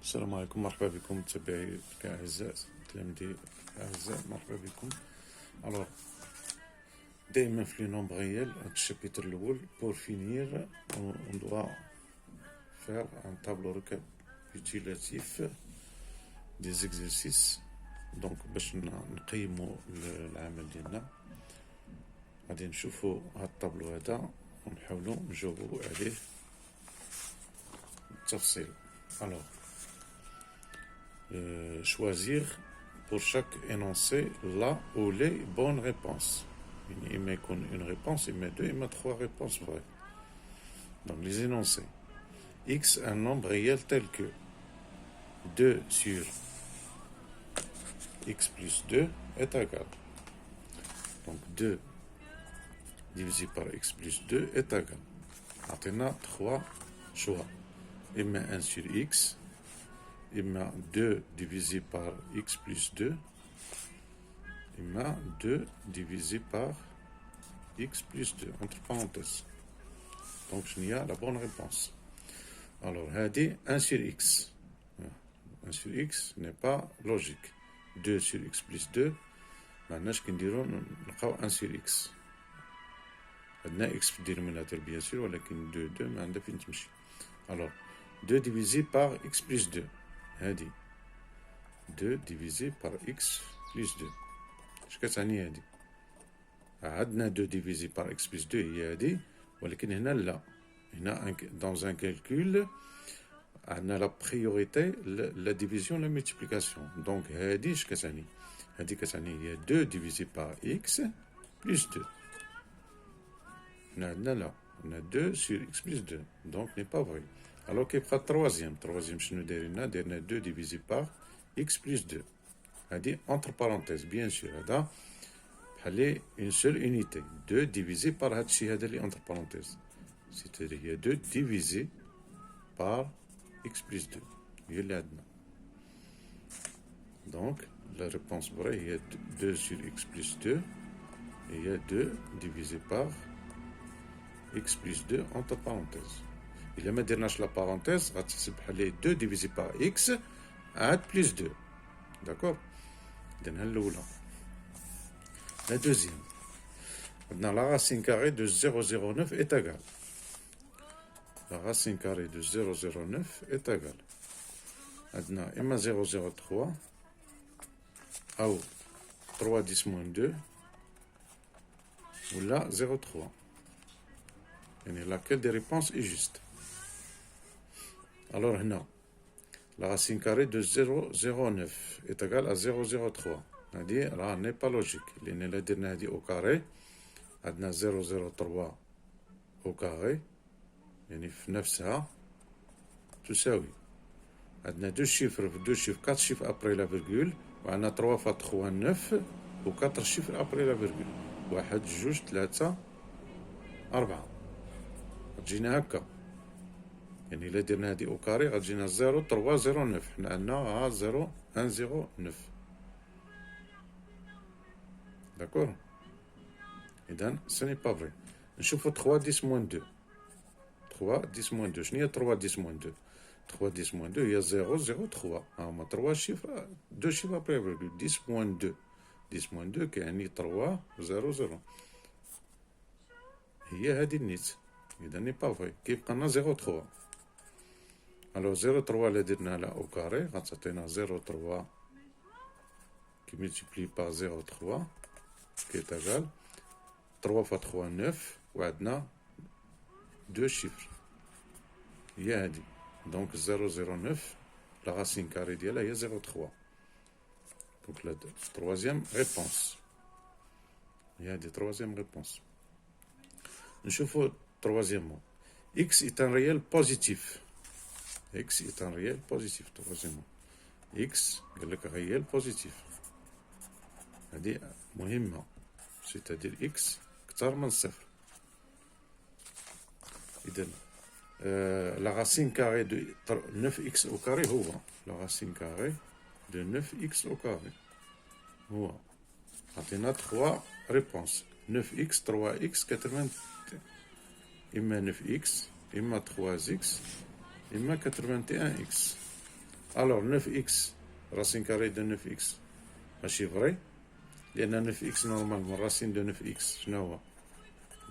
السلام عليكم، مرحبا بكم متابعي الأعزاء، تلاميذي الأعزاء، مرحبا بكم. الوغ دائما في لي نومبر ريال هاد الشابيتر الأول بور فينير اون دوا فير ان طابلو ريكابيتولاتيف دي زيكزارسيس. دونك باش نقيمو العمل ديالنا غادي نشوفو هاد الطابلو هذا ونحاولو نجاوبو عليه بالتفصيل. الوغ choisir pour chaque énoncé la ou les bonnes réponses. Il met une réponse, il met deux, il met trois réponses vraies. Donc les énoncés. X, un nombre réel tel que 2 sur X plus 2 est égal. Donc 2 divisé par X plus 2 est égal. Maintenant, 3 choix. Il met 1 sur X. Il met 2 divisé par X plus 2. Il met 2 divisé par X plus 2, entre parenthèses. Donc, je n'y a la bonne réponse. Alors, هذه 1 sur X. 1 sur X n'est pas logique. 2 sur X plus 2. معناش كي نديرو نلقاو 1 sur X. عندنا X في الدينوميناتور bien sûr, ولكن 2 ما عندها فين تمشي. Alors, 2 divisé par X plus 2. هادي 2 divisé par X plus 2. اش كتعني هادي؟ عندنا 2 divisé par X plus 2 هي هادي، ولكن هنا لا. هنا dans un calcul عندنا la priorité la division la multiplication. Donc هادي اش كتعني؟ هادي كتعني هي 2 divisé par X plus 2. هنا عندنا لا، عندنا 2 sur X plus 2. Donc n'est pas vrai. Alors qu'il prend troisième شنو دايرين؟ دايرنا 2 divisé par X plus 2. هادي entre parenthèses bien sûr، هذا بحال une seule unité. 2 divisé par هادشي هذا اللي entre parenthèses. C'est-à-dire هي 2 divisé par X plus 2 هي اللي عندنا. Donc la réponse vraie هي 2 sur X plus 2 هي 2 divisé par X plus 2 entre parenthèses. إلا ما درناش لا بارونتيز غتحسب بحال 2 divisé par X عاد بلس 2. داكور؟ درنا الأولى. La deuxième. عندنا la racine carrée de 0,09 est égale. La racine carrée de 0,09 est égale. عندنا إما 0,03 أو 3 10 moins 2 ولا 0,3. يعني laquelle des réponses est juste. Alors هنا la racine carrée de 0,09 est égale à 0,03. هذه راه n'est pas logique، لأن إلا درنا هذه au carré عندنا 0,03 au carré يعني في نفسها تساوي. عندنا 2 chiffres في 2 chiffres 4 chiffres après la virgule، وعندنا 3 fois 3 9 و 4 chiffres après la virgule. 1 2 3 4 تجينا هكا. يعني إلا درنا هادي أو كاري غتجينا 0,309. حنا عندنا 0,109. داكور؟ إذن سوني با فري. نشوفو 3 10 moins 2. 3 10 moins 2. شنو هي 3 10 moins 2؟ 3 10 moins 2 هي 0,03. هما 3 chiffres 2 chiffres après virgule. 10 moins 2. 10 moins 2 كيعني 3,00. هي هادي النيت. إذا ني با فري. كيبقى لنا 0,3. Alors 0,3 اللي درنا لها au carré غتعطينا 0,3 qui multiplie par 0,3 qui est égal 3 fois 3 9 وعندنا 2 chiffres هي هادي. Donc 0,09 la racine carrée ديالها هي 0,3. Donc la troisième réponse هي هادي troisième réponse. نشوفو troisièmement. X est un réel positif. X est un réel positif, troisièmement. X قال لك réel positif. هذه مهمة. C'est-à-dire X أكثر من صفر. إذن la racine carrée de 9x au carré هو la racine carrée de 9x au carré هو. عطينا 3 réponses. 9x 3x 80. إما 9x إما 3x إما 81x. Alors 9x, racine carrée de 9x, ماشي vrai. لأن 9x normalement racine de 9x شنو هو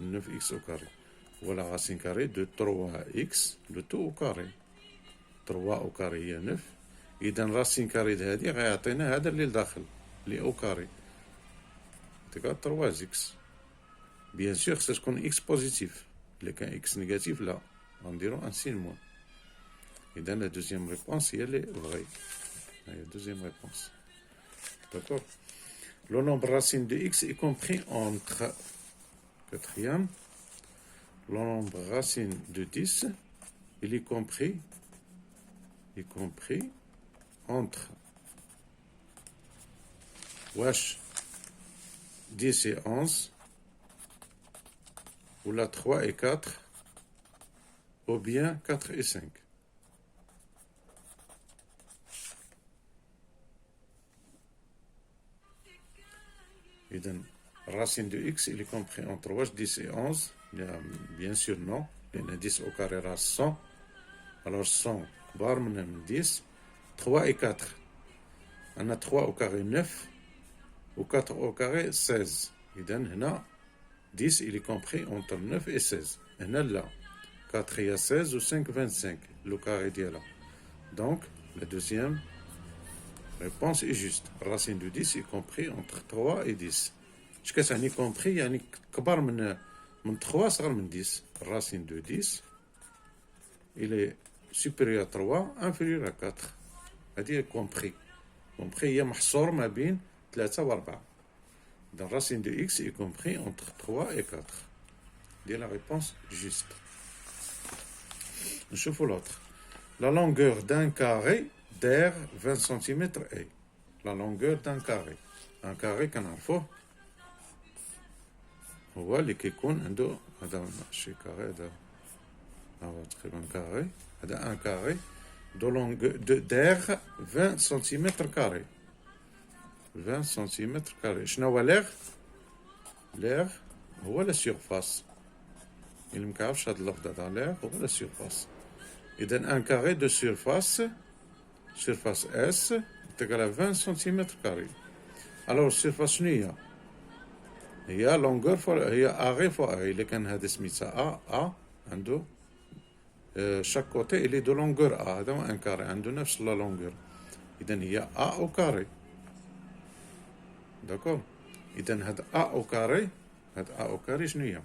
9x au carré. Voilà racine carrée de 3x le tout au carré. 3 au carré هي 9. إذا racine carrée هذه غيعطينا هذا اللي لداخل اللي au carré. تلقى 3x. Bien sûr خصها تكون x positif. إلا كان x négatif لا غنديرو un signe moins. إذا la deuxième réponse هي اللي vraie. La deuxième réponse. D'accord. Le nombre racine de x est compris entre, quatrième, le nombre racine de 10, il est compris entre wesh 10 et 11, ou la 3 et 4, ou bien 4 et 5. إذن racine de x il est compris entre wesh 10 et 11. Bien sûr non, لأن 10 au carré rase 100. Alors 100 كبار من 10. 3 et 4. On a 3 au carré 9 ou 4 au carré 16. إذن هنا 10 il est compris entre 9 et 16. هنا لا 4 il y a 16 ou 5 25 le carré ديالها. Donc la deuxième réponse est juste. Racine de 10 est compris entre 3 et 10. اش كتعني compris يعني كبر من 3 صغر من 10. Racine de 10 il est supérieur à 3 inférieur à 4. هذه compris. Compris هي محصور ما بين 3 و 4. Donc racine de x est compris entre 3 et 4. C'est la réponse juste. نشوفوا l'autre. La longueur d'un carré d'air 20 cm est. La longueur d'un carré. Un carré كنعرفوه هو اللي كيكون عنده هذا ماشي كاري هذا هو تقريبا كاري هذا ان كاري دو لونغ d'air 20 cm carré. 20 cm carré. شنو هو l'air؟ l'air هو la surface. اللي مكعرفش هذا اللفظ هذا l'air هو la surface. إذا ان كاري دو surface S تقال 20 cm carré. Alors surface شنو هي؟ هي لونغور هي اغي فوا اغي. اللي كان هذا سميتها ا عنده شاك كوتي اللي دو لونغور ا. هذا هو ان كاري عنده نفس لا لونغور. اذا هي ا او كاري. داكور. اذا هذا ا او كاري هذا ا او كاري شنو هي؟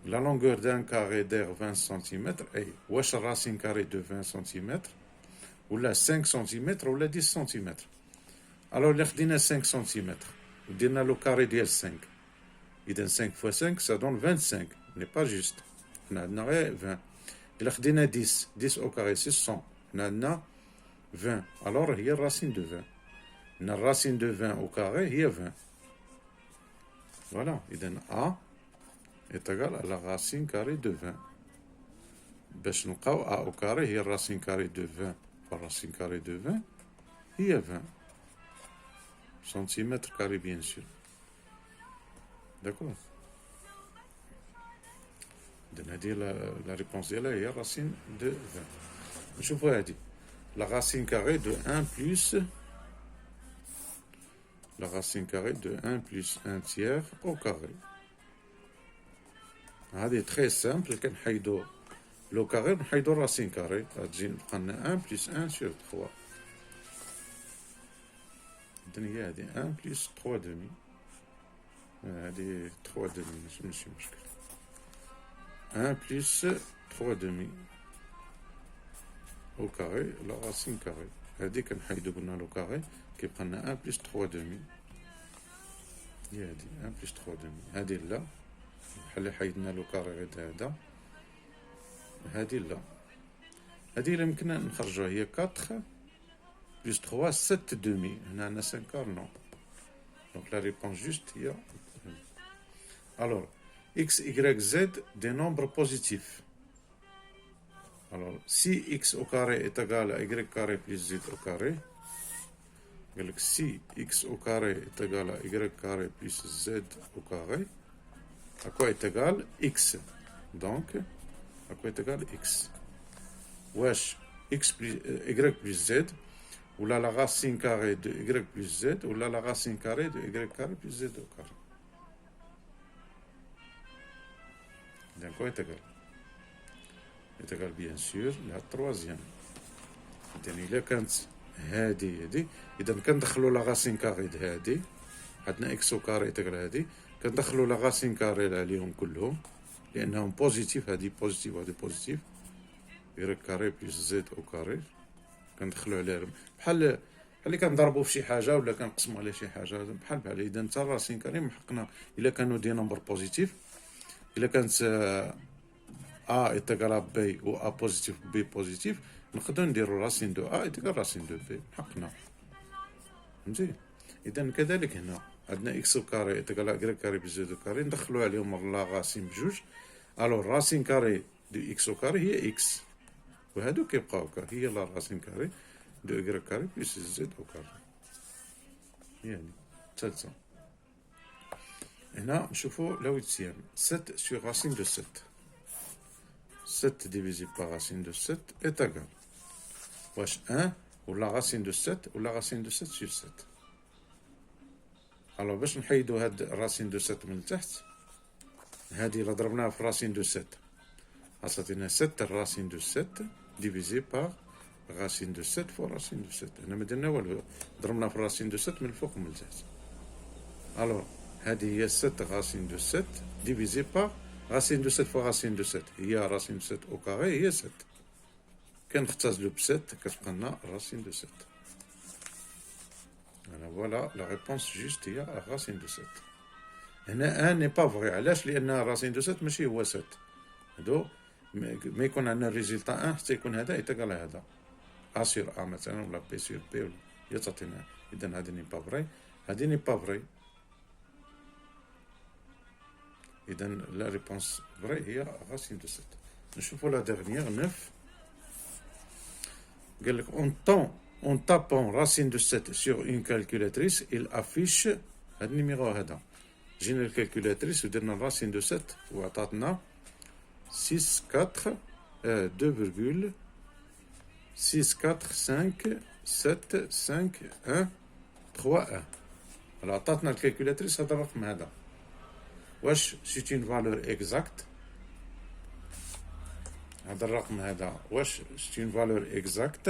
لا لونغور دان كاري دير 20 سنتيمتر اي. واش الراسين كاري دو 20 سنتيمتر ولا 5 سنتيمتر ولا 10 سنتيمتر؟ الوغ اللي خدينا 5 سنتيمتر وديرنا لو كاري ديال 5. إذا 5 fois 5 ça donne 25. n'est pas juste. حنا عندنا غير 20. إلا خدينا 10 au carré c'est 100. حنا عندنا 20. alors هي الراسين دو 20. حنا الراسين دو 20 au carré هي 20. voilà. إذا A est égal à la racine carrée de 20. باش نلقاو A au carré هي الراسين carré de 20 par racine carrée de 20 هي 20 centimètres carrés bien sûr. D'accord. Donc, la réponse est là, il y a racine de 20. Je vois dit la racine carrée de 1 plus la racine carrée de 1 plus 1 tiers au carré. C'est très simple. كنحيدو لو كاري نحيدو الراسين كاري غتجي نبقى لنا 1 plus 1 sur 3. إذن هي هادي 1 plus 3 demi. هذه 3 demi ماشي مشكل. 1 plus 3 demi au carré la racine carrée. هذه كنحيدو قلنا لو كاري كيبقى لنا 1 plus 3 demi. هي هذه 1 plus 3 demi. هذه لا بحال اللي حيدنا لو كاري غير هذا. هذه لا. هذه اللي يمكن نخرجوها هي 4 plus 3 7 demi. هنا عندنا 5 quart non. Donc la réponse juste il y a. Alors, x, y, z, des nombres positifs. Alors, si x au carré est égal à y carré plus z au carré, donc si x au carré est égal à y carré plus z au carré, à quoi est égal x? Donc, à quoi est égal x? Wesh, x plus y plus z, ou la racine carrée de y plus z, ou la racine carrée de y carré plus z au carré. Donc quoi est égal? Est égal bien sûr la troisième. إذن إلا كانت هادي إذا كندخلو لا راسين كاري د هادي، عندنا إكس أو كاري تقرا هادي، كندخلو لا راسين كاري عليهم كلهم لأنهم بوزيتيف، هادي بوزيتيف وهادي بوزيتيف، إيريك كاري بلس زد أو كاري، كندخلو عليهم بحال اللي كنضربو في شي حاجة ولا كنقسمو على شي حاجة بحال إذا نتا راسين كاري محقنا إلا كانوا دي نمبر بوزيتيف، إلا كانت A est égal à B ou A positif ou B positif، نقدر نديرو راسين دو A est égal راسين دو B، حقنا فهمتي. إذا كذلك هنا عندنا إكس كاري est égal à Y كاري بلس زد كاري، ندخلو عليهم لا راسين بجوج، ألور راسين كاري دو إكس كاري هي إكس، وهادو كيبقاو كا هي لا راسين كاري دو Y كاري بلس زد كاري، يعني الثالثة. هنا نشوفو لا huitième 7 sur racine de 7. 7 divisé par racine de 7 est égal. Wesh 1 ou la racine de 7 ou la racine de 7 sur 7. Alors باش نحيدو هاد racine de 7 من تحت، هادي إلا ضربناها في racine de 7 عطاتنا 7 racine de 7 divisé par racine de 7 fois racine de 7. هنا ما درنا والو، ضربنا في racine de 7 من الفوق ومن التحت. Alors هادي هي 7 racine de 7 divisé par racine de 7 fois racine de 7 هي racine de 7 au carré هي 7. كنختزلو ب 7 كتبقى لنا racine de 7. Voilà la réponse juste هي racine de 7. هنا 1 n'est pas vrai، علاش؟ لأن racine de 7 ماشي هو 7. هادو ما يكون عندنا الريزلتا 1 حتى يكون هذا يتقال هذا A sur A مثلا ولا B sur B ولا هي تعطينا. إذا هذا ني با فري، هذه ني با فري. إذا لا ريبونس فري هي racine de 7. نشوفو لا ديرنيير 9. قال لك en tapant racine de 7 sur une calculatrice il affiche هذا النيميرو هذا. جينا الكالكولاتريس ودرنا racine de 7 وعطاتنا 6 4 2,6 4 5 7 5 1 3 1. alors عطاتنا الكالكولاتريس هذا الرقم هذا. واش c'est une valeur exacte؟ هذا الرقم هذا واش c'est une valeur exacte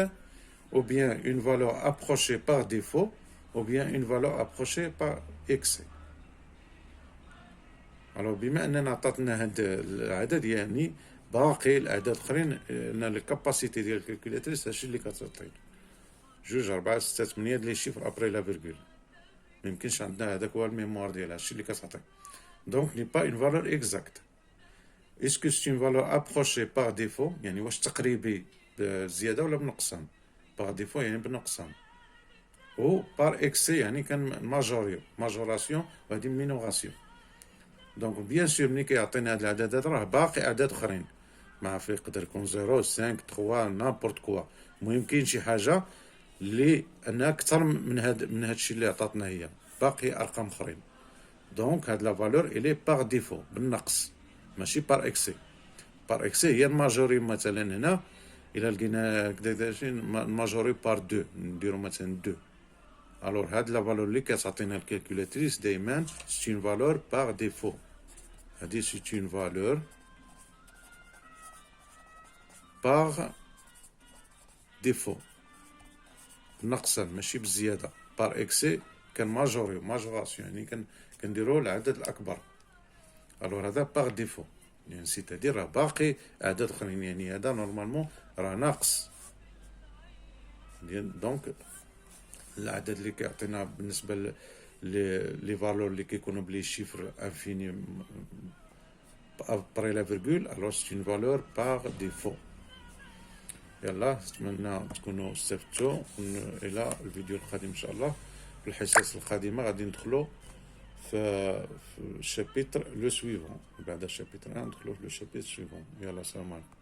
ou bien une valeur approchée par défaut ou bien une valeur approchée par excès. alors بما اننا عطاتنا هاد العدد يعني باقي الاعداد الاخرين ان الكاباسيتي ديال الكالكولاتريس هادشي اللي كتعطي 2 4 6 8 لي شيفر ابري لا فيرغول. ما يمكنش عندنا هذاك هو الميموار ديالها هادشي اللي كتعطي. donc n'est pas une valeur exacte. est-ce que c'est une valeur approchée par défaut يعني واش تقريبي بزياده ولا بنقصان؟ par défaut يعني بنقصان. و par excès يعني كان ماجوراسيون وهادي مينوراسيون. دونك بيان سور ملي كيعطينا هاد الاعداد هاد راه باقي اعداد اخرين ما في يقدر يكون 0 5 3 نابورت كوا. المهم كاين شي حاجه اللي انها اكثر من هادشي اللي عطاتنا هي باقي ارقام اخرين. دونك هاد لا فالور الي باغ ديفو بالنقص ماشي بار اكسي. بار اكسي هي الماجوري مثلا هنا الى لقينا هكذا ماجوري بار 2 نديرو مثلا 2. alors هاد لا فالور اللي كتعطينا الكالكولاتريس دائما سي اون فالور باغ ديفو. هادي سي اون فالور باغ ديفو نقصا ماشي بزياده. بار اكسي كان ماجوراسيون يعني كنديرو العدد الاكبر. الوغ هذا باغ ديفو يعني سيتادير راه باقي اعداد اخرين يعني هذا نورمالمون راه ناقص. دونك العدد اللي كيعطينا بالنسبه لي فالور اللي كيكونوا بلي شيفر انفيني ابري لا فيرغول الوغ سي اون فالور باغ ديفو. يلا نتمنى تكونوا استفدتوا. الى الفيديو القادم ان شاء الله في الحصص القادمه غادي ندخلوا في الشابيتر لو سويفون. بعد الشابيتر 1 ندخلوا في لو شابيتر سويفون. يلا سلام عليكم.